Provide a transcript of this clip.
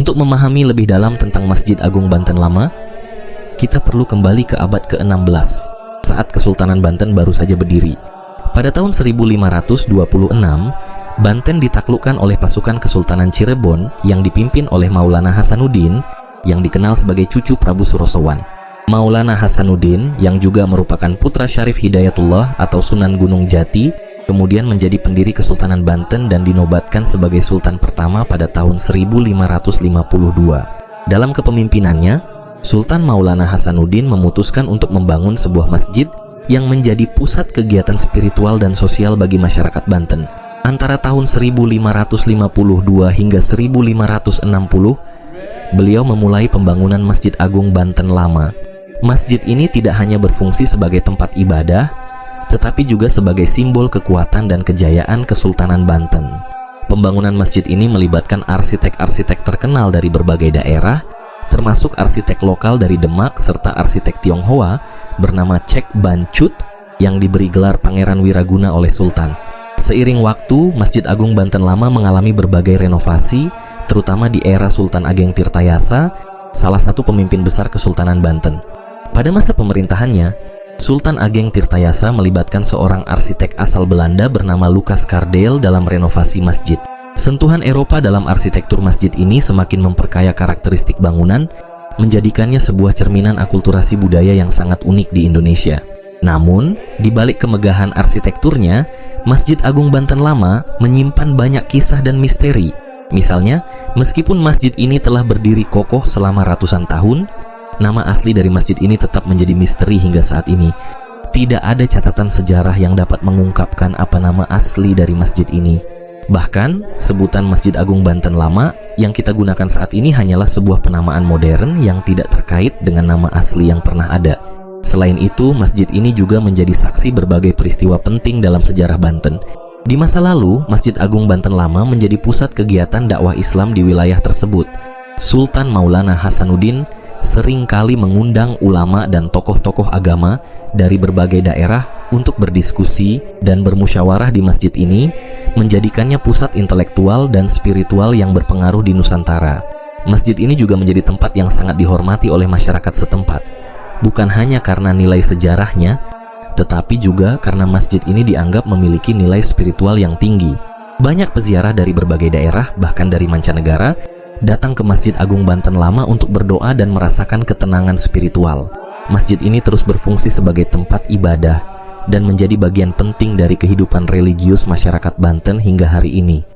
Untuk memahami lebih dalam tentang Masjid Agung Banten Lama, kita perlu kembali ke abad ke-16, saat Kesultanan Banten baru saja berdiri. Pada tahun 1526, Banten ditaklukkan oleh pasukan Kesultanan Cirebon yang dipimpin oleh Maulana Hasanuddin yang dikenal sebagai cucu Prabu Surosowan. Maulana Hasanuddin yang juga merupakan putra Syarif Hidayatullah atau Sunan Gunung Jati kemudian menjadi pendiri Kesultanan Banten dan dinobatkan sebagai Sultan pertama pada tahun 1552. Dalam kepemimpinannya, Sultan Maulana Hasanuddin memutuskan untuk membangun sebuah masjid yang menjadi pusat kegiatan spiritual dan sosial bagi masyarakat Banten. Antara tahun 1552 hingga 1560, beliau memulai pembangunan Masjid Agung Banten Lama. Masjid ini tidak hanya berfungsi sebagai tempat ibadah, tetapi juga sebagai simbol kekuatan dan kejayaan Kesultanan Banten. Pembangunan masjid ini melibatkan arsitek-arsitek terkenal dari berbagai daerah, termasuk arsitek lokal dari Demak serta arsitek Tionghoa bernama Cek Bancut yang diberi gelar Pangeran Wiraguna oleh Sultan. Seiring waktu, Masjid Agung Banten Lama mengalami berbagai renovasi, terutama di era Sultan Ageng Tirtayasa, salah satu pemimpin besar Kesultanan Banten. Pada masa pemerintahannya, Sultan Ageng Tirtayasa melibatkan seorang arsitek asal Belanda bernama Lucas Cardel dalam renovasi masjid. Sentuhan Eropa dalam arsitektur masjid ini semakin memperkaya karakteristik bangunan, menjadikannya sebuah cerminan akulturasi budaya yang sangat unik di Indonesia. Namun, di balik kemegahan arsitekturnya, Masjid Agung Banten Lama menyimpan banyak kisah dan misteri. Misalnya, meskipun masjid ini telah berdiri kokoh selama ratusan tahun, nama asli dari masjid ini tetap menjadi misteri hingga saat ini. Tidak ada catatan sejarah yang dapat mengungkapkan apa nama asli dari masjid ini. Bahkan, sebutan Masjid Agung Banten Lama yang kita gunakan saat ini hanyalah sebuah penamaan modern yang tidak terkait dengan nama asli yang pernah ada. Selain itu, masjid ini juga menjadi saksi berbagai peristiwa penting dalam sejarah Banten. Di masa lalu, Masjid Agung Banten Lama menjadi pusat kegiatan dakwah Islam di wilayah tersebut. Sultan Maulana Hasanuddin sering kali mengundang ulama dan tokoh-tokoh agama dari berbagai daerah untuk berdiskusi dan bermusyawarah di masjid ini, menjadikannya pusat intelektual dan spiritual yang berpengaruh di Nusantara. Masjid ini juga menjadi tempat yang sangat dihormati oleh masyarakat setempat, bukan hanya karena nilai sejarahnya, tetapi juga karena masjid ini dianggap memiliki nilai spiritual yang tinggi. Banyak peziarah dari berbagai daerah, bahkan dari mancanegara, datang ke Masjid Agung Banten Lama untuk berdoa dan merasakan ketenangan spiritual. Masjid ini terus berfungsi sebagai tempat ibadah dan menjadi bagian penting dari kehidupan religius masyarakat Banten hingga hari ini.